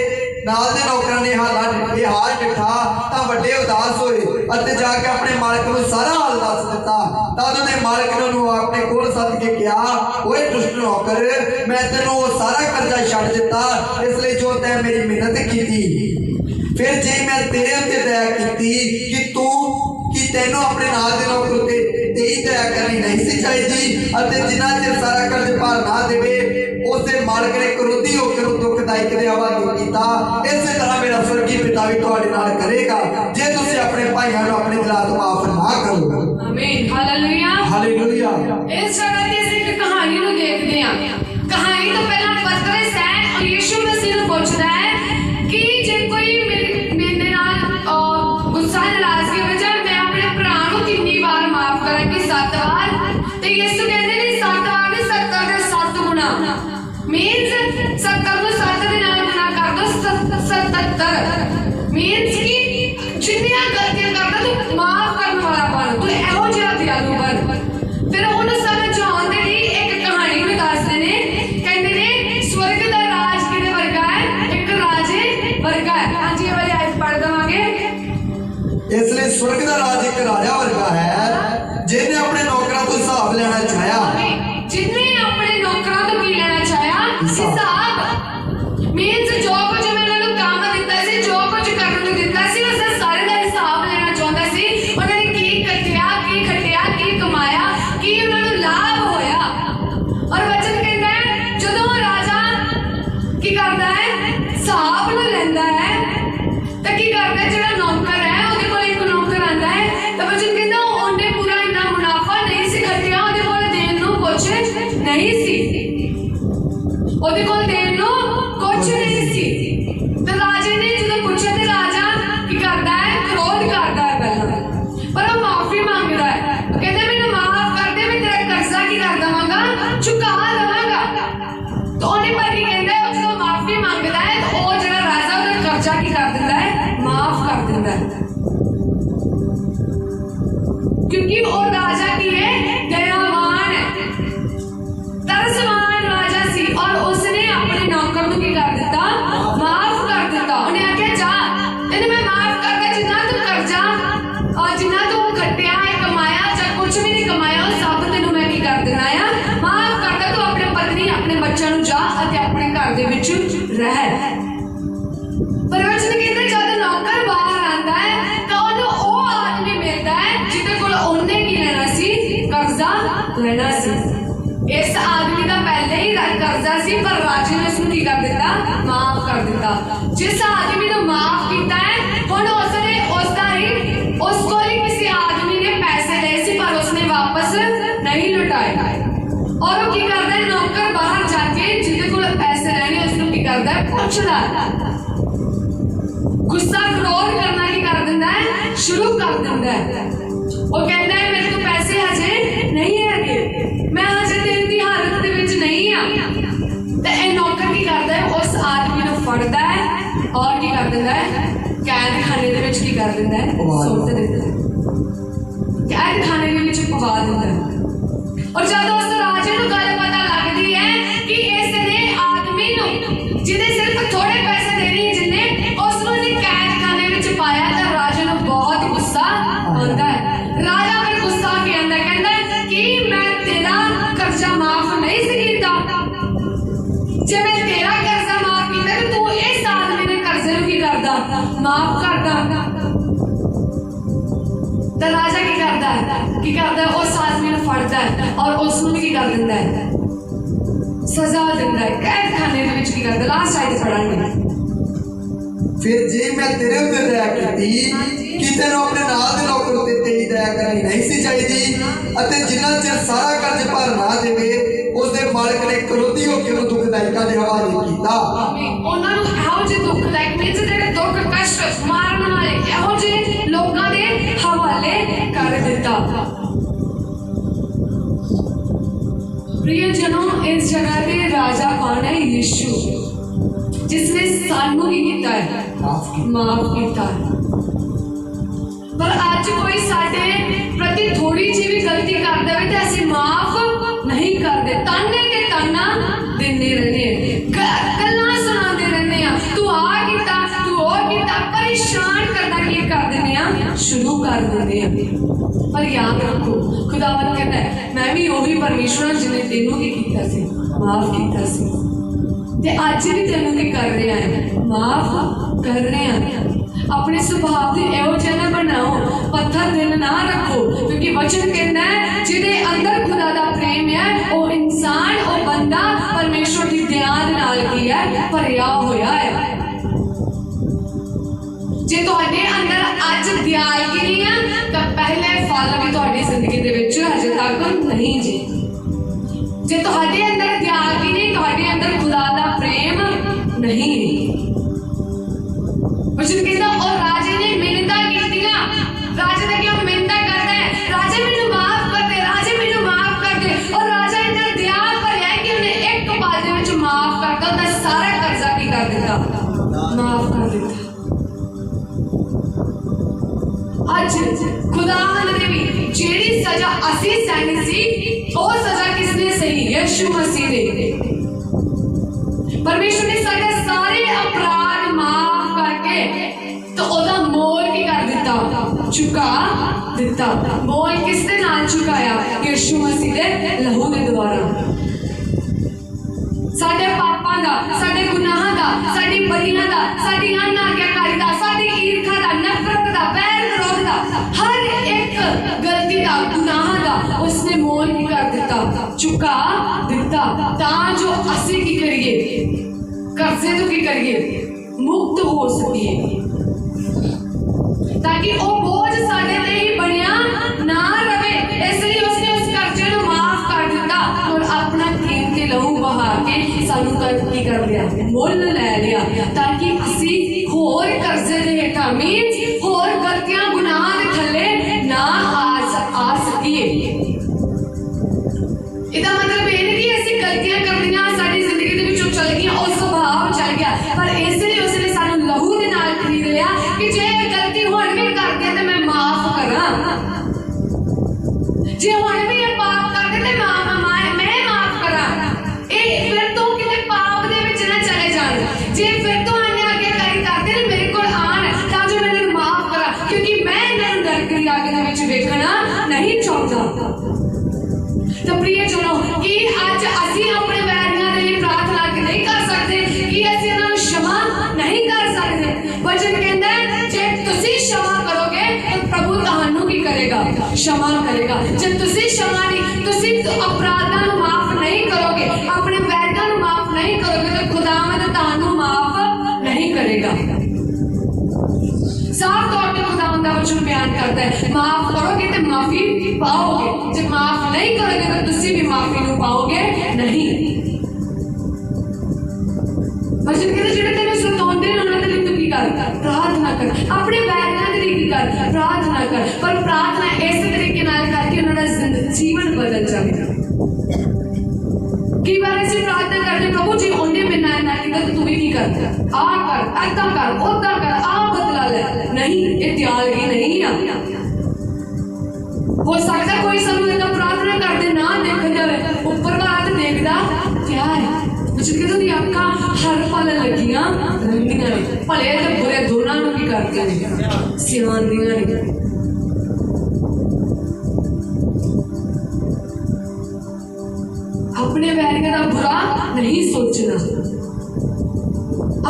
ਨਾਲ ਦੇ ਨੌਕਰਾਂ ਨੇ ਇਹ ਹਾਲ ਡਿੱਠਾ ਤਾਂ ਵੱਡੇ ਉਦਾਸ ਹੋਏ ਅਤੇ ਜਾ ਕੇ ਆਪਣੇ ਮਾਲਕ ਨੂੰ ਸਾਰਾ ਹਾਲ ਦੱਸ ਦਿੱਤਾ। ਤਦ ਉਹਨੇ ਮਾਲਕ ਨੇ ਉਹਨੂੰ ਆਪਣੇ ਕੋਲ ਸੱਦ ਕੇ ਕਿਹਾ, ਓਏ ਦੁਸ਼ਟ ਨੌਕਰ, ਮੈਂ ਤੈਨੂੰ ਉਹ ਸਾਰਾ ਕਰਜ਼ਾ ਛੱਡ ਦਿੱਤਾ ਇਸ ਲਈ ਜੋ ਤੈਂ ਮੇਰੀ ਮਿਹਨਤ ਕੀਤੀ। ਫਿਰ ਜੇ ਮੈਂ ਤੇਰੇ ਉੱਤੇ ਦਇਆ ਕੀਤੀ ਕਿ ਤੈਨੂੰ ਆਪਣੇ ਨਾਲ ਦੇ ਨੌਕਰ ਉੱਤੇ तेरी दया करनी नहीं सी चाहिए जिन्ना चिर सारा कर्ज भर ना देवे उसके मालिक ने क्रोधी होकर दुखदायक दे हवाले कीता। इस तरह मेरा स्वर्गीय पिता भी तुहाडे नाल करेगा जे तुसीं अपने भाइयों को अपने दिलों तो माफ ना करो। आमीन। Hallelujah hallelujah. इस जगह ते असीं एक कहानी नूं देखदे हां। कहानी तो पहला पतरस है और यीशु मसीह नूं पुछदा है कि जे कोई मेरे नाल गुस्सा नाराजगी हो जाए मैं अपने भरा नूं कितनी बार माफ करा कि 7 बार। ते यीशु कहंदे ने 7 बार नहीं 70 दे 7 गुना। मीन्स 70 नूं 7 दे नाल गुना कर दो 77। मीन्स कि जिन्नियां गलतियां करदा तू माफ करने वाला बन, तू एहो जिहा दयालु बन। फिर उन्हें समझ आउंदे लई एक कहानी नूं दसदे ने, कहंदे ने स्वर्ग दा राज किहदे वर्गा है, एक राजे वर्गा है। हां जी, ये वाली आयत पढ़ दवांगे। इसलिए स्वर्ग का राज एक राजा वर्गा है जिन्हें अपने नौकरां तो हिसाब लेना चाहा। जिन्हें अपने हिसाब मीन्स जो कुछ मैं उन्होंने काम दिता सी, जो कुछ करने ਨੂੰ ਦਿੱਤਾ ਸੀ ਉਸ ਸਾਰੇ ਦਾ ਹਿਸਾਬ ਲੈਣਾ ਚਾਹੁੰਦਾ ਸੀ। ਉਹਨਾਂ ਨੇ ਕੀ ਕੱਟਿਆ, ਕੀ ਖੱਟਿਆ, ਕੀ ਕਮਾਇਆ, ਕੀ ਉਹਨਾਂ ਨੂੰ ਲਾਭ ਹੋਇਆ। ਔਰ ਵਚਨ ਕਹਿੰਦਾ ਹੈ ਜਦੋਂ ਰਾਜਾ ਕੀ ਕਰਦਾ ਹੈ, ਹਿਸਾਬ ਨੂੰ ਲੈਂਦਾ ਹੈ ਤਾਂ ਕੀ ਕਰਦਾ ਹੈ, ਜਿਹੜਾ ਨੌਕਰ ਹੈ ਉਹਦੇ ਕੋਲ ਇੱਕ ਨੌਕਰ ਆਂਦਾ ਹੈ ਤਾਂ ਵਚਨ ਕਹਿੰਦਾ ਉਹਨੇ ਪੂਰਾ ਇੰਨਾ ਮੁਨਾਫਾ ਨਹੀਂ ਸੀ ਖੱਟਿਆ, ਉਹਦੇ ਕੋਲ ਦੇਣ ਨੂੰ ਕੁਛ ਨਹੀਂ ਸੀ, ਉਹਦੇ ਕੋਲ ਦੇਣ ਨੂੰ ਕੁਛ ਨਹੀਂ ਸੀ। ਤੇ ਰਾਜੇ ਨੇ ਜਦੋਂ ਪੁੱਛਿਆ ਤੇ ਰਾਜਾ ਕੀ ਕਰਦਾ ਹੈ, ਕ੍ਰੋਧ ਕਰਦਾ ਹੈ ਪਹਿਲਾਂ, ਪਰ ਉਹ ਮਾਫੀ ਮੰਗਦਾ ਹੈ। ਉਹ ਕਹਿੰਦਾ ਮੈਨੂੰ ਮਾਫ ਕਰ ਦੇ, ਮੈਂ ਤੇਰਾ ਕਰਜ਼ਾ ਕੀ ਕਰ ਦੇਵਾਂਗਾ, ਚੁਕਾ ਦੇਵਾਂਗਾ। ਤਾਂ ਉਹਨੇ ਪਰ ਕੀ ਕਹਿੰਦਾ ਹੈ, ਉਹ ਜਦੋਂ ਮਾਫੀ ਮੰਗਦਾ ਹੈ ਤਾਂ ਉਹ ਜਿਹੜਾ ਰਾਜਾ ਉਹਦਾ ਕਰਜ਼ਾ ਕੀ ਕਰ ਦਿੰਦਾ ਹੈ, ਮਾਫ ਕਰ ਦਿੰਦਾ ਹੈ। क्योंकि वो राजा की है दयावान है, तरसवान राजा सी और उसने अपने नौकर को की कर दिता, माफ कर दिता। उन्हें आख्या जा तेने मैं माफ कर दिया, जिन्ना तू कर्जा और जिन्ना तू खट्टिया है कमाया चाहे कुछ भी नहीं कमाया वो सब तेनू मैं की कर देना है, माफ कर दे। तू अपने पत्नी अपने बच्चों नू जा अते अपने घर दे विच रह। पर वचन कहते जब नौकर बाहर आंदा है तो ਉਹਨੂੰ ਉਹ ਆਦਮੀ ਮਿਲਦਾ ਹੈ ਜਿਹਦੇ ਕੋਲ ਉਹਨੇ ਕੀ ਲੈਣਾ ਸੀ, ਕਰਜ਼ਾ ਲੈਣਾ ਸੀ। ਇਸ ਆਦਮੀ ਦਾ ਪਹਿਲੇ ਹੀ ਕਰਜ਼ਾ ਸੀ ਪਰ ਰਾਜੇ ਨੇ ਉਸਨੂੰ ਕੀ ਕਰ ਦਿੱਤਾ, ਮਾਫ ਕਰ ਦਿੱਤਾ। ਜਿਸ ਆਦਮੀ ਨੂੰ ਮਾਫ ਕੀਤਾ ਹੈ ਹੁਣ ਉਸਨੇ ਉਸਦਾ ਹੀ ਉਸ ਕੋਲ ਹੀ ਕਿਸੇ ਆਦਮੀ ਨੇ ਪੈਸੇ ਲਏ ਸੀ ਪਰ ਉਸਨੇ ਵਾਪਸ ਨਹੀਂ ਲੁਟਾਏ। ਔਰ ਉਹ ਕੀ ਕਰਦਾ ਹੈ, ਨੌਕਰ ਬਾਹਰ ਜਾ ਕੇ ਜਿਹਦੇ ਕੋਲ ਪੈਸੇ ਲੈਣੇ ਉਸਨੂੰ ਕੀ ਕਰਦਾ ਹੈ, ਪੁੱਛਦਾ ਹੈ। गुस्सा क्रोध करना की कर दिंदा है, शुरू कर दिंदा है। वो कहता है मेरे को पैसे हजे नहीं है, मैं हजे देने की हालत दे विच नहीं आ। ते ए नौकर की करदा है, उस आदमी नूं फड़दा है और की कर दिंदा है, कैद खाने दे विच की कर दिंदा है, सुੱਟ दिंदा है, कैद खाने दे विच पवा दिंदा है। और जब उस राजे नूं गल पता लगदी है कि इस ने आदमी नूं जिहदे सिर्फ थोड़े पैसे देने ही जिन्ने उसनूं कैद खाने विच पाया तो राजे नूं बहुत गुस्सा आंदा है। राजा फिर गुस्सा के आंदा कहंदा कि मैं तेरा कर्जा माफ नहीं सी कीता, जे मैं तेरा कर्जा माफ कीता तो तू इस आदमी दे कर्जे नूं की करदा, माफ करदा। तो राजा की करदा है, उस आदमी नूं फड़दा है और उसनूं की कर दिंदा है, सजा दिंदा है, कैद खाने दे विच की करदा। लास्ट आयत पढ़ांगे। फिर जे मैं तेरे उत्ते दया कीती कि तेनों अपने नाल दे नौकर उत्ते तेरी दया करनी नहीं सी चाहिदी अते जिन्ना चिर सारा कर्ज भर ना देवे उस दे मालिक ने क्रोधी हो के उन्हें दुखदायिका दे हवाले कीता। ਉਹਨਾਂ ਨੂੰ ਇਹੋ ਜਿਹੇ ਦੁਖਦਾਇਕ ਮੀਨਸ ਜਿਹੜੇ ਦੁੱਖ ਕਸ਼ਟ ਮਾਰਨ ਵਾਲੇ ਇਹੋ ਜਿਹੇ ਲੋਕਾਂ ਦੇ ਹਵਾਲੇ ਕਰ ਦਿੱਤਾ। प्रियजनों इस जगह पे राजा कौन है, यीशु, जिसने सानू ही किया है, माफ किया है। पर आज कोई साडे प्रति थोड़ी जी भी गलती कर दे तो असीं माफ नहीं करते, ताने ते ताना देंदे रहने, गल्लां सुणांदे रहने, तू आ कीता तू ओ कीता, परेशान करना की कर देने शुरू कर देंदे। पर याद रखो खुदावन कहता है मैं भी वही परमेश्वर जिन्हें तेनों की कीता सी, माफ कीता सी ते अज भी तेनों की कर रहे हैं, माफ कर रहे हैं। अपने सुभाव से एहो जिहा बनाओ, पत्थर दिल ना रखो, क्योंकि वचन कहता है जिहदे अंदर खुदा दा प्रेम है वो इंसान वो बंदा परमेश्वर की दया दे नाल की है भरिया होया है। जे तुहाडे अंदर अज दयालगी है तो पहले फल भी तुहाडी जिंदगी दे विच अजे तक नहीं जी। जे तुहाडे अंदर दयालगी नहीं, तुहाडे अंदर खुदा दा प्रेम नहीं। वचन कहता और राजे ने मिन्नतां कीतियां, राजे ने क्यों मिन्नतां करदा है, राजे मैनू माफ कर दे, राजे मैनू माफ कर दे। और राजा अंदर दया भरिया है कि उन्हें एक पल दे विच माफ करता, उहदा सारा कर्जा की कर दिता, माफ कर दिता। अज खुदावन ने भी जेड़ी सजा असी सहनी सी वो सजा किसने सही, यीशु मसीह ने। परमेश्वर ने सारे सारे अपराध माफ करके तो ओदा मोल की कर दिता, चुका दिता। मोल किसने नाल चुकाया, यीशु मसीह दे लहू दे द्वारा। साडे पापा ਦਾ, ਸਾਡੇ ਗੁਨਾਹਾਂ ਦਾ, ਸਾਡੀ ਬਦੀਆਂ ਦਾ, ਸਾਡੀ ਅਨਾਗਿਆਕਾਰੀ ਦਾ, ਸਾਡੀ ਈਰਖਾ ਦਾ, ਨਫ਼ਰਤ ਦਾ, ਵੈਰ ਵਿਰੋਧ ਦਾ, ਹਰ ਇੱਕ ਗਲਤੀ ਦਾ, ਗੁਨਾਹਾਂ ਦਾ ਉਸਨੇ ਮੋਲ ਕੀ ਕਰ ਦਿੱਤਾ, ਚੁਕਾ ਦਿੱਤਾ, ਤਾਂ ਜੋ ਅਸੀਂ ਕੀ ਕਰੀਏ, ਕਰਜ਼ੇ ਤੋਂ ਕੀ ਕਰੀਏ, ਮੁਕਤ ਹੋ ਸਕੀਏ, ताकि वो बोझ साडे ते ही बनिया ना रहे। इसलिए उसने उस कर्जे को माफ कर दिता और अपना कीमती लहू बहा के सानू की कर लिया, मुल ले लिया, ताकि असी होर कर्जे दे हेठा मीन होर गलतियां गुनाहां दे थल्ले ना आ सकीए। इहदा मतलब ये नहीं कि असी गलतियां करदियां साडी जिंदगी दे विचों चल गईयां, उस स्वभाव चल गया, पर इसलिए उसने सानू लहू दे नाल खरीद लिया कि जे गलती हुण भी करदे ते मैं माफ करा, जे हुण भी ये पाप करदे ते मैं माफ करा, ए फिर तो किते पाप दे विच ना चले जाण, जे फिर तो आज्ञाकारी करदे ने मेरे कोल आण तां जो मैं इन्हां माफ करा, क्योंकि मैं इन्हां नूं नरक दी आग दे विच वेखना नहीं चाहुंदा। तो प्रिय जनो कि अज असी अपने वैरियां दे लिए प्रार्थना नहीं कर सकते, कि असी इन्हां नूं क्षमा नहीं कर सकते। वचन कहंदा है जे तुसी क्षमा करोगे तो प्रभु तुहानू की करेगा, क्षमा करेगा। जे तुसी क्षमा नहीं, तुसी अपराधां नूं माफ नहीं करोगे, अपने वैरियां नूं माफ नहीं करोगे, तो खुदावंद तुहानू माफ नहीं करेगा। साफ तौर पे खुदावंद दा वचन बयान करता है, माफ करोगे तो माफी पाओगे, जब माफ नहीं करोगे तो तुसी भी माफी नूं पाओगे नहीं। वचन कहते जिहड़े तेरे सताउंदे ने उन्हां दे लई तू की कर, प्रार्थना कर, अपने वैरियां दे लई की कर, प्रार्थना कर, पर प्रार्थना इस तरीके नाल करके उन्हां दा जीवन बदल जाएगा। कई बार ऐसी प्रार्थना करते प्रभु जी उन्हें बिना ना किया तो तू भी की कर, आ कर, ऐसा कर, ओदा कर, आ बदला ले, नहीं ये त्यागी नहीं है। हो सकता कोई सानू इतना प्रार्थना करते ना देख जाए, ऊपर वाला तो देखदा क्या है, जिसके तो दी अक्खां हर पल लगियां रंगियां ने, भले ते बुरे दोनों नूं की करदे ने, सिवांदियां ने। अपने वैरियां दा बुरा नहीं सोचना,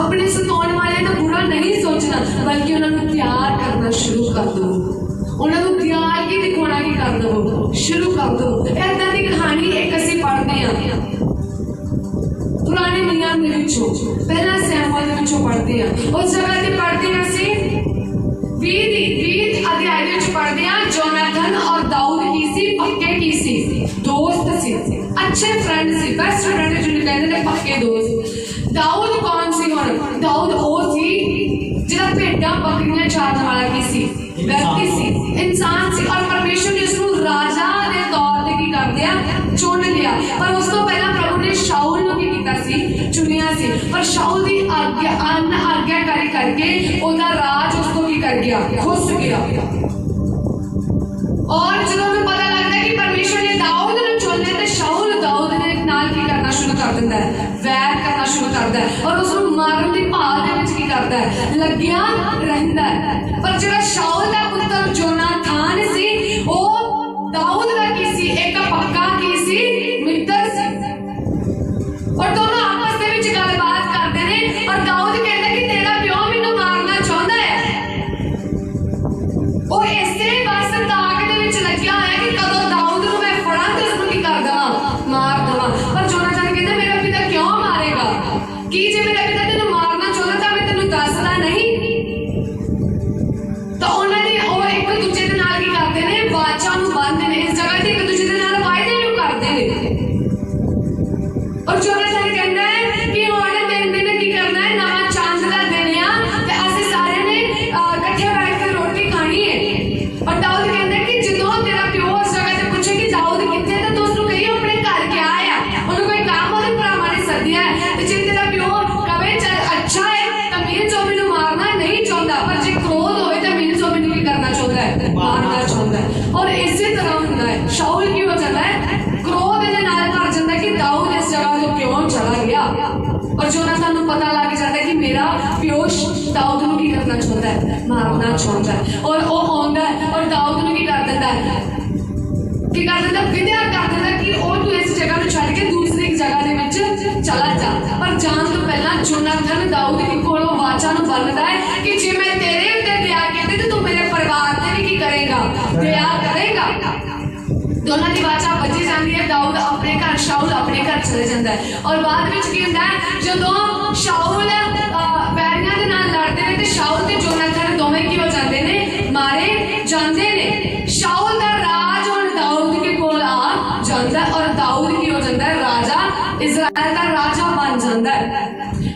अपने सताउण वाले दा बुरा नहीं सोचना, बल्कि उन्होंने प्यार करना शुरू कर दो, उन्होंने प्यार की दिखाना की कर दो, शुरू कर दो। ऐदा दी कहानी एक असीं पढ़दे हां पुराने नियम दे विचों, पहला सैमुअल दे विचों पढ़दे हां, उस जगह ते पढ़दे हां असीं 20 अध्याय दे विच पढ़दे हां जोनाथन और दाऊद की सी, पक्के की सी, दोस्त सी, अच्छे फ्रेंड सी, बेस्ट फ्रेंड जिन्हें कहते हैं पक्के दोस्त। दाऊद कौन सी हुण, दाऊद वो सी जिहड़ा भेड्डां बकरियां चारन वाला की सी, व्यक्ति सी, इंसान सी, और परमेश्वर ने उसनूं राजा दे तौर ते की कर दिया, चुन लिया। पर उस तो पहला प्रभु ने शाऊल नूं की कीता सी, चुनिया सी, पर शाऊल दी आज्ञाकारी करके उहदा राज उस तो की कर गया, खुस गया। और जदों उन्हें पता लगता है कि परमेश्वर ने दाऊद नूं चुन लिया ते शाऊल दाऊद ने नाल की करना शुरू कर दिंदा है, वैर करना शुरू करता है, और उसनूं मारन दी भाल दे विच की करता है, लग्गिया रहिंदा है। पर जिहड़ा शाऊल दा पुत्तर जोनाथन सी, वो दाऊद दा की सी, एक पक्का की सी, मित्र सी, और दोनों आपस दे विच गलबात करदे ने, और दाऊद कहंदा कि तेरा प्यो मैनूं मारना चाहुंदा है, और इसे बस ताक दे विच लग्गिया होया कि कदों दाऊद नूं मैं फड़ां ते उसनूं की कर देवां, मार देवां। पर जोनाथन कहंदा मेरा पिता क्यों मारेगा, कि जे मेरा पिता तैनूं मारना चाहुंदा तां मैं तैनूं दसदा नहीं। तो उन्होंने और एक दूजे दे नाल की करदे ने, वाचा नूं बांधदे ने, इस जगह ते एक दूजे दे नाल वायदे नूं करदे ने। और जोनाथन कहंदा है कि हुण दिन दिन की करना है, नवां चंद दा दिन आ ते असीं सारे ने इकट्ठे बैठ के रोटी खानी है। और दाऊद कहंदा कि जदों तेरा प्यो उस जगह ते पुछे कि दाऊद कित्थे, ते तूं उसनूं कही अपने घर गया आ, उहनूं कोई काम ओहदे भरावां ने सद्दिया है, ते जे तेरा प्यो कहे चल अच्छा है तां मीन जो मैनूं मारना नहीं चाहुंदा, पर जे क्रोध होए तां मीन जो मैनूं की करना चाहुंदा है, मारना चाहुंदा है। और इसी तरह हुंदा है, शाऊल की हो जाता है, क्रोध दे नाल भर जांदा कि दाऊद इस जगह तो क्यों चला गया। और जोनाथन नूं पता लग जाता है कि मेरा प्यो दाऊद नूं की करना चाहुंदा है, मारना चाहुंदा है, और वो आउंदा है और दाऊद नूं की कर दिंदा है, की कर दिंदा, विद्या कर दिंदा कि ओ तू इस जगह नूं छड्ड के दूसरी जगह दे विच चला जा। पर जान ਤਾਂ ਜੋਨਾਥਨ ਦਾਊਦ ਦੀ ਕੋਲੋਂ ਵਾਚਾ ਨੂੰ ਬੰਨਦਾ ਹੈ ਕਿ ਜੇ ਮੈਂ ਤੇਰੇ ਉੱਤੇ ਦਇਆ ਕੀਤੀ ਤੇ ਤੂੰ ਮੇਰੇ ਪਰਿਵਾਰ ਤੇ ਵੀ ਕੀ ਕਰੇਗਾ, ਦਇਆ ਕਰੇਗਾ। ਦੋਨਾਂ ਦੀ ਵਾਚਾ ਬੱਜੀ ਜਾਂਦੀ ਹੈ। ਦਾਊਦ ਆਪਣੇ ਘਰ, ਸ਼ਾਉਲ ਆਪਣੇ ਘਰ ਚਲੇ ਜਾਂਦਾ ਹੈ। ਔਰ ਬਾਅਦ ਵਿੱਚ ਕੀ ਹੁੰਦਾ ਹੈ, ਜਦੋਂ ਸ਼ਾਉਲ ਵੈਰੀਆਂ ਦੇ ਨਾਲ ਲੜਦੇ ਨੇ ਤੇ ਸ਼ਾਉਲ ਤੇ ਜੋਨਾਥਨ ਦੋਵੇਂ ਕੀ ਹੋ ਜਾਂਦੇ ਨੇ, ਮਾਰੇ ਜਾਂਦੇ ਨੇ। ਸ਼ਾਉਲ ਦਾ ਰਾਜ ਹੁਣ ਦਾਊਦ ਦੇ ਕੋਲ ਆ ਜਾਂਦਾ ਔਰ ਦਾਊਦ ਕੀ ਹੋ ਜਾਂਦਾ ਹੈ, ਰਾਜਾ, ਇਜ਼ਰਾइल ਦਾ ਰਾਜਾ ਬਣ ਜਾਂਦਾ ਹੈ।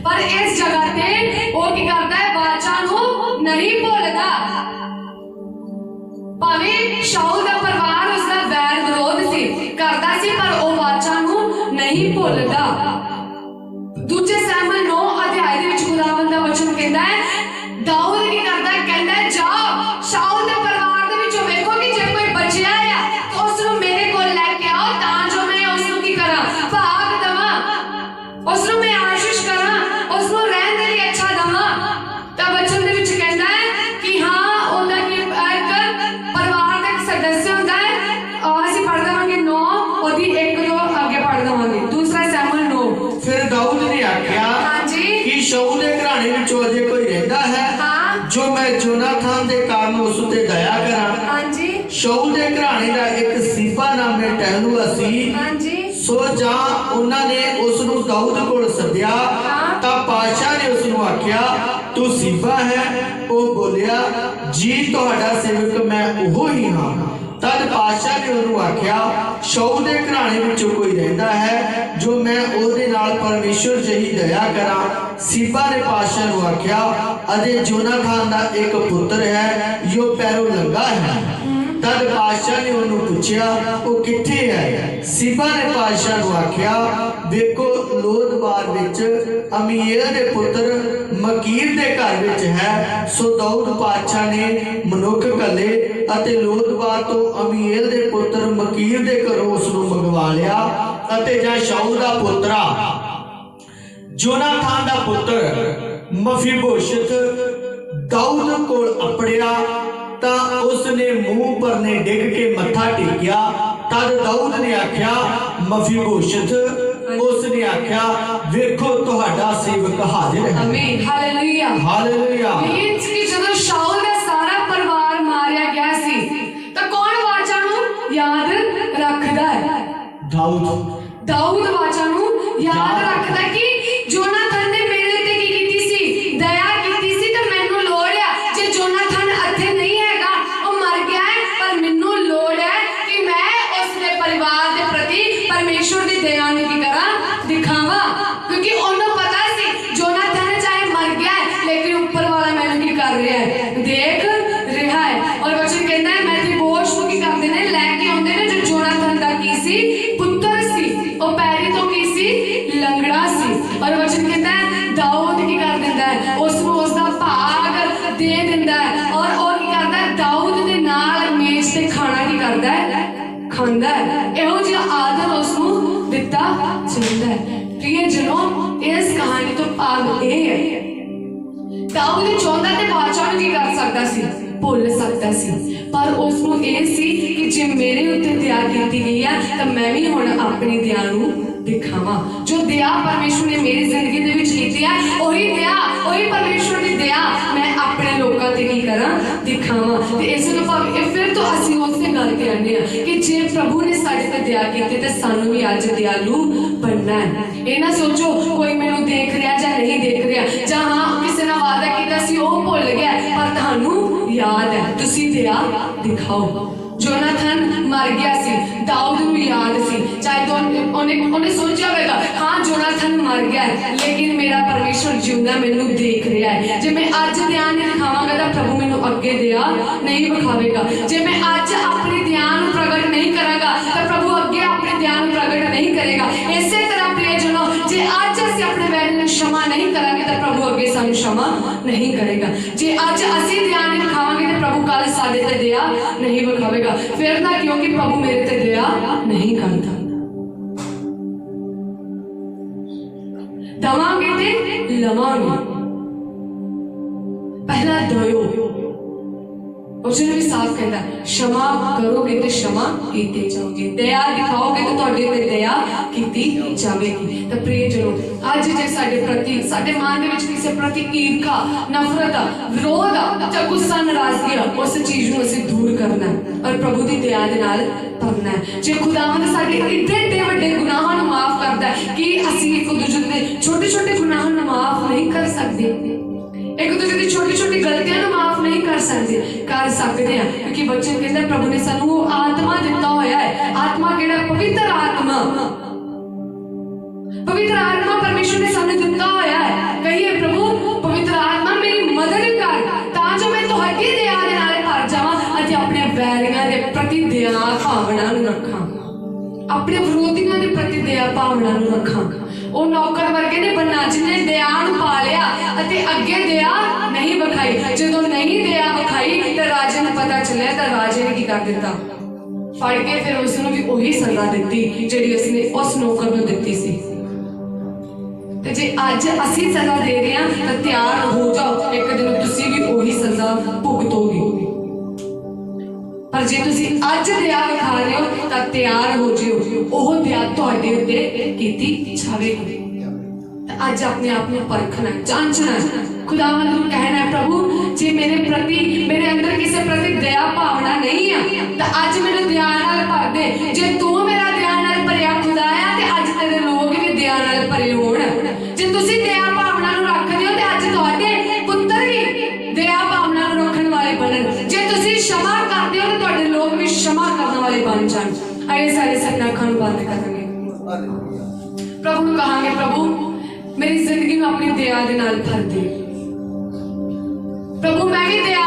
ਪਰ ਇਸ ਜਗ੍ਹਾ ਤੇ ਉਹ ਕੀ ਕਰਦਾ ਹੈ, ਵਾਚਾ ਨੂੰ ਨਹੀਂ ਭੁੱਲਦਾ। ਭਾਵੇਂ ਸ਼ਾਉਲ ਦਾ ਪਰਿਵਾਰ ਉਸਦਾ ਵੈਰ ਵਿਰੋਧ ਸੀ, ਕਰਦਾ ਸੀ, ਪਰ ਉਹ ਵਾਚਾ ਨੂੰ ਨਹੀਂ ਭੁੱਲਦਾ। ਦੂਜੇ ਸੈਮੂਅਲ 9 ਅਧਿਆਇ ਦੇ ਵਿੱਚ ਖੁਦਾਵੰਦ ਦਾ ਵਚਨ ਕਹਿੰਦਾ ਹੈ, ਦਾਊਦ ਕੀ ਕਰਦਾ ਹੈ, ਕਹਿੰਦਾ ਹੈ ਜਾਓ ਸ਼ਾਉਲ ਦੇ ਪਰਿਵਾਰ ਦੇ ਵਿੱਚੋਂ ਵੇਖੋ ਕਿ ਜੇ ਕੋਈ ਬਚਿਆ ਆ ਤਾਂ ਉਸ ਨੂੰ ਮੇਰੇ ਕੋਲ ਲੈ ਕੇ ਆਓ ਤਾਂ ਜੋ ਮੈਂ ਉਸ ਨੂੰ ਕੀ ਕਰਾਂ, ਭਾਗ ਦੇਵਾਂ, ਉਸ ਨੂੰ ਮੈਂ ਆਸ਼ੀਸ਼ ਕਰਾਂ, ਉਸ ਨੂੰ ਰਹਿਣ ਦੇ ਲਈ ਅੱਛਾ ਦੇਵਾਂ। ਤਾਂ ਵਚਨ ਦੇ ਵਿੱਚ ਕਹਿੰਦਾ ਹੈ ਕਿ ਹਾਂ ਉਹਦਾ ਕੀ ਇੱਕ ਪਰਿਵਾਰ ਦਾ ਇੱਕ ਸਦੱਸਿਆ ਹੁੰਦਾ ਹੈ। ਅਸੀਂ ਪੜ੍ਹ ਦੇਵਾਂਗੇ 9 ਉਹਦੀ 1-2 ਅੱਗੇ ਪੜ੍ਹ ਦੇਵਾਂਗੇ। ਦੂਸਰਾ ਸੈਮੂਅਲ 9। ਫਿਰ ਦਾਊਦ ਨੇ ਆਖਿਆ ਕਿ ਸ਼ਾਉਲ ਦੇ ਘਰਾਣੇ ਵਿੱਚੋਂ ਅਜੇ ਕੋਈ ਰਹਿੰਦਾ ਹੈ ਜੋ ਮੈਂ ਜੋਨਾਥਨ ਦੇ ਕਾਰਨ ਉਸ ਉੱਤੇ ਦਇਆ ਕਰਾਂ। ਸ਼ਾਉਲ ਦੇ ਘਰਾਣੇ ਦਾ ਇੱਕ ਸੀਬਾ ਨਾਮੇ ਟਹਿਲੂਆ ਸੀ। ਸੋ ਜਾਂ ਉਹਨਾਂ ਨੇ ਉਸ ਨੂੰ ਦਾਊਦ ਕੋਲ ਸੱਦਿਆ ਤਾਂ ਪਾਤਸ਼ਾਹ ਨੇ ਉਸ ਨੂੰ ਆਖਿਆ ਤੂੰ ਸੀਬਾ ਹੈ। ਉਹ ਬੋਲਿਆ ਜੀ ਤੁਹਾਡਾ ਸੇਵਕ ਮੈਂ ਉਹ ਹੀ ਹਾਂ। ਤਦ ਪਾਤਸ਼ਾਹ ਨੇ ਉਹਨੂੰ ਆਖਿਆ ਸ਼ਾਉਲ ਦੇ ਘਰਾਣੇ ਵਿੱਚੋਂ ਕੋਈ ਰਹਿੰਦਾ ਹੈ ਜੋ ਮੈਂ ਉਹਦੇ ਨਾਲ ਪਰਮੇਸ਼ਵਰ ਜਿਹੀ ਦਇਆ ਕਰਾਂ। ਸੀਬਾ ਨੇ ਪਾਤਸ਼ਾਹ ਨੂੰ ਆਖਿਆ ਅਜੇ ਜੋਨਾਥਨ ਦਾ ਇੱਕ ਪੁੱਤਰ ਹੈ ਜੋ ਪੈਰੋਂ ਲੰਗਾ ਹੈ। ਤਦ ਪਾਤਸ਼ਾਹ ਨੇ ਉਹਨੂੰ ਪੁੱਛਿਆ ਉਹ ਕਿੱਥੇ ਹੈ। ਸੀਬਾ ਨੇ ਪਾਤਸ਼ਾਹ ਨੂੰ ਆਖਿਆ ਵੇਖੋ ਲੋਦਬਾਰ ਵਿੱਚ ਅਮੀਏਲ ਦੇ ਪੁੱਤਰ ਮਕੀਰ ਦੇ ਘਰ ਵਿੱਚ ਹੈ। ਸੋ ਦਾਊਦ ਪਾਤਸ਼ਾਹ ਨੇ ਮਨੁੱਖ ਘੱਲੇ ਅਤੇ ਲੋਦਬਾਰ ਤੋਂ ਅਮੀਏਲ ਦੇ ਪੁੱਤਰ ਮਕੀਰ ਦੇ ਘਰੋਂ ਉਸ ਨੂੰ ਮੰਗਵਾ ਲਿਆ ਅਤੇ ਜਾਂ ਸ਼ਾਉਲ ਦਾ ਪੁੱਤਰਾ ਜੋਨਾਥਨ ਦਾ ਪੁੱਤਰ ਮਫੀਬੋਸ਼ਤ ਦਾਊਦ ਕੋਲ ਅਪੜਿਆ ਤਾਂ ਉਸ ਨੇ ਮੂੰਹ ਪਰਨੇ ਡਿੱਗ ਕੇ ਮੱਥਾ ਟੇਕਿਆ। ਤਦ ਦਾਊਦ ਨੇ ਆਖਿਆ ਮਫੀਬੋਸ਼ਤ। ਉਸ ਨੇ ਆਖਿਆ ਵੇਖੋ ਤੁਹਾਡਾ ਸੇਵਕ ਹਾਜ਼ਰ ਹੈ। ਆਮੀਨ, ਹਾਲੇਲੂਇਆ, ਹਾਲੇਲੂਇਆ। ਮੀਨਸ ਕਿ ਜਦੋਂ ਸ਼ਾਉਲ ਦਾ ਸਾਰਾ ਪਰਿਵਾਰ ਮਾਰਿਆ ਗਿਆ ਸੀ ਤਾਂ ਕੌਣ ਵਾਚਾ ਨੂੰ ਯਾਦ ਰੱਖਦਾ ਹੈ? ਦਾਊਦ ਵਾਚਾ ਨੂੰ ਯਾਦ ਰੱਖਦਾ ਕਿ ਜੋਨਾਥਨ ਨੇ ਮੇਰੇ ਉੱਤੇ ਕੀ ਕੀਤੀ ਸੀ, ਦਇਆ ਕੀਤੀ ਸੀ ਤਾਂ ਮੈਨੂੰ ਲੋੜ ਹੈ। ਜੇ ਜੋਨਾਥਨ ਇੱਥੇ ਨਹੀਂ ਹੈਗਾ, ਉਹ ਮਰ ਗਿਆ ਹੈ, ਪਰ ਮੈਨੂੰ ਲੋੜ ਹੈ ਕਿ ਮੈਂ ਉਸ ਦੇ ਪਰਿਵਾਰ ਦੇ ਪ੍ਰਤੀ ਪਰਮੇਸ਼ਵਰ ਦੀ ਦਇਆ ਨੂੰ ਕੀ ਕਰਾਂ, ਦਿਖਾਵਾਂ। ਕਿਉਂਕਿ ਉਹਨੂੰ ਪਤਾ ਸੀ ਜੋਨਾਥਨ ਚਾਹੇ ਮਰ ਗਿਆ ਹੈ ਲੇਕਿਨ ਉੱਪਰ ਵਾਲਾ ਮੈਨੂੰ ਕੀ ਕਰ ਰਿਹਾ ਹੈ, ਦੇਖ ਰਿਹਾ ਹੈ। ਔਰ ਵਚਨ ਕਹਿੰਦਾ ਹੈ ਮੈਫੀਬੋਸ਼ ਨੂੰ ਕੀ ਕਰਦੇ ਨੇ, ਲੈ ਕੇ ਆਉਂਦੇ ਨੇ ਜੋ ਜੋਨਾਥਨ ਦਾ ਕੀ ਸੀ, ਪੁੱਤਰ ਸੀ। ਉਹ ਪੈਰੀ ਤੋਂ ਕੀ ਸੀ, ਲੰਗੜਾ ਸੀ। ਔਰ ਵਚਨ ਕਹਿੰਦਾ ਹੈ ਦਾਊਦ ਕੀ ਕਰ ਦਿੰਦਾ ਹੈ, ਉਸ ਨੂੰ ਉਸ ਦਾ ਭਾਗ ਦੇ ਦਿੰਦਾ ਹੈ। ਔਰ ਉਹ ਕੀ ਕਰਦਾ ਹੈ, ਦਾਊਦ ਦੇ ਨਾਲ ਮੇਜ਼ ਤੇ ਖਾਣਾ ਕੀ ਕਰਦਾ ਹੈ, ਖਾਂਦਾ ਹੈ। ਇਹੋ ਜਿਹਾ ਆਦਰ ਉਸ ਨੂੰ ਦਿੱਤਾ ਜਾਂਦਾ ਹੈ। ਪ੍ਰਿਯ ਜਨੋ, ਇਸ ਕਹਾਣੀ ਤੋਂ ਭਾਗ ਇਹ ਹੈ ਦਾਊਦ ਚਾਹੁੰਦਾ ਤੇ ਬਾਦਸ਼ਾਹ ਨੂੰ ਕੀ ਕਰ ਸਕਦਾ ਸੀ, ਭੁੱਲ ਸਕਦਾ ਸੀ। ਪਰ ਉਸ ਨੂੰ ਇਹ ਸੀ ਕਿ ਜੇ ਮੇਰੇ ਉੱਤੇ ਦਇਆ ਕੀਤੀ ਗਈ ਹੈ ਤਾਂ ਮੈਂ ਵੀ ਹੁਣ ਆਪਣੀ ਦਇਆ ਨੂੰ ਦਿਖਾਵਾਂ। ਜੋ ਦਇਆ ਪਰਮੇਸ਼ਵਰ ਨੇ ਮੇਰੀ ਜ਼ਿੰਦਗੀ ਦੇ ਵਿੱਚ ਕੀਤੀ ਹੈ ਉਹੀ ਦਇਆ, ਉਹੀ ਪਰਮੇਸ਼ਵਰ ਦੀ ਦਇਆ ਮੈਂ ਆਪਣੇ ਲੋਕਾਂ ਤੇ ਕੀ ਕਰਾਂ, ਦਿਖਾਵਾਂ। ਤੇ ਇਸ ਨੂੰ ਫਿਰ ਤੋਂ ਅਸੀਂ ਉਸੇ ਗੱਲ ਤੇ ਆਉਂਦੇ ਹਾਂ ਕਿ ਜੇ ਪ੍ਰਭੂ ਨੇ ਸਾਡੇ ਤੇ ਦਇਆ ਕੀਤੀ ਤੇ ਸਾਨੂੰ ਵੀ ਅੱਜ ਦਿਆਲੂ ਬਣਨਾ ਹੈ। ਇਹ ਨਾ ਸੋਚੋ ਕੋਈ ਮੈਨੂੰ ਦੇਖ ਰਿਹਾ ਜਾਂ ਨਹੀਂ ਦੇਖ ਰਿਹਾ, ਜਾਂ ਹਾਂ ਕਿਸੇ ਨਾਲ ਵਾਅਦਾ ਕੀਤਾ ਸੀ ਉਹ ਭੁੱਲ ਗਿਆ, ਪਰ ਤੁਹਾਨੂੰ ਯਾਦ ਹੈ, ਤੁਸੀਂ ਦਇਆ ਦਿਖਾਓ। ਜੋਨਾਥਨ ਮਰ ਗਿਆ ਸੀ, ਦਾਊਦ ਨੂੰ ਯਾਦ ਸੀ, ਚਾਹੇ ਉਹਨੇ ਸੋਚਿਆ ਹੋਵੇਗਾ ਹਾਂ ਜੋਨਾਥਨ ਮਰ ਗਿਆ ਲੇਕਿਨ ਮੇਰਾ ਪਰਮੇਸ਼ਵਰ ਜਿਉਂਦਾ ਮੈਨੂੰ ਦੇਖ ਰਿਹਾ ਹੈ। ਜੇ ਮੈਂ ਅੱਜ ਦਇਆ ਨਹੀਂ ਦਿਖਾਵਾਂਗਾ ਤਾਂ ਪ੍ਰਭੂ ਮੈਨੂੰ ਅੱਗੇ ਦਇਆ ਨਹੀਂ ਵਿਖਾਵੇਗਾ। ਜੇ ਮੈਂ ਅੱਜ ਆਪਣੀ ਦਇਆ ਨੂੰ ਪ੍ਰਗਟ ਨਹੀਂ ਕਰਾਂਗਾ ਤਾਂ ਪ੍ਰਭੂ ਅੱਗੇ ਆਪਣੀ ਦਇਆ ਨੂੰ ਪ੍ਰਗਟ ਨਹੀਂ ਕਰੇਗਾ। ਇਸੇ ਤਰ੍ਹਾਂ ਪ੍ਰਿਯ ਜਨੋ, ਜੇ ਅੱਜ ਅਸੀਂ ਆਪਣੇ ਵੈਰੀ ਨੂੰ क्षमा नहीं करेंगे तो प्रभु अगे सानू क्षमा नहीं करेगा। जे आज असी दया नहीं दिखावांगे तो प्रभु कल साडे ते दया नहीं विखावेगा। फिर ना क्योंकि प्रभु मेरे ते दया नहीं करता। दवांगे ते लवांगे, पहला दयो। वचन भी साफ कहता है, क्षमा करोगे तो क्षमा कीते जाओगे, दया दिखाओगे तो तुहाडे ते दया कीती जावेगी। तो प्रियजनों, अज जे साडे प्रति साडे मन दे विच किसे प्रति ईर्खा, नफरत, विरोध जां गुस्सा, नाराजगी, उस चीज नूं असीं दूर करना है और प्रभु दी दया दे नाल भरना है। जे खुदावंद साडे एडे वड्डे गुनाहां नूं माफ करदा है कि असीं एक दूजे दे छोटे छोटे गुनाहां नूं माफ नहीं कर सकदे, एक दूजे दी छोटी छोटी गलतियां नूं माफ नहीं कर सकते हैं, क्योंकि बच्चे कहते हैं प्रभु ने सानू वो आत्मा दिता होया है। आत्मा केड़ा? पवित्र आत्मा। पवित्र आत्मा परमेश्वर ने सानू दिता होया है। कहिए, प्रभु पवित्र आत्मा मेरी मदद कर तां जो मैं तुहाडी दया दे नाल भर जावां अते अपने वैरियां दे प्रति दया भावना नूं रखां, अपने विरोधियों के प्रति दया भावना नूं रखां। वो नौकर वर्गे ने बनना जिन्हें दया नूं पा लिया अते अगे दया नहीं विखाई। जदों नहीं दया विखाई तो राजे नूं पता चलिया तो राजे ने की कर दिता, फड़ के फिर उसनूं भी वही सजा दित्ती जिहड़ी उसने उस नौकर नूं दित्ती सी। ते जे अज असीं सजा दे रहे हां तां तैयार हो जाओ, एक दिन तुसीं भी वही सजा भुगतोगे। पर जे तुसीं अज दया विखा रहे हो तां तैयार हो जिओ, ओह दया तुहाडे उत्ते कीती जावेगी। अज अपने आप में परखना, जांचना, खुदावंद नूं कहना है, प्रभु जे मेरे प्रति, मेरे अंदर किसी प्रति दया भावना नहीं है तो अज मेरे दया नाल भर दे। जे तू मेरा दया नाल भरिया खुदाया ते अज तेरे लोग भी दया नाल भरे होण। जे तुसीं दया भावना नूं रखदे हो ते अज तुहाडे पुੱਤਰ भी दया भावना नूं रखण वाले बनन। जे तुसीं क्षमा करदे हो ते तुहाडे लोग भी क्षमा करन वाले बन जाण। आइए सारे सपना अखां नूं बंद करांगे, प्रभु नूं कहांगे, प्रभु मेरी जिंदगी में अपनी दया दे नाल भर दे। प्रभु मैं भी दया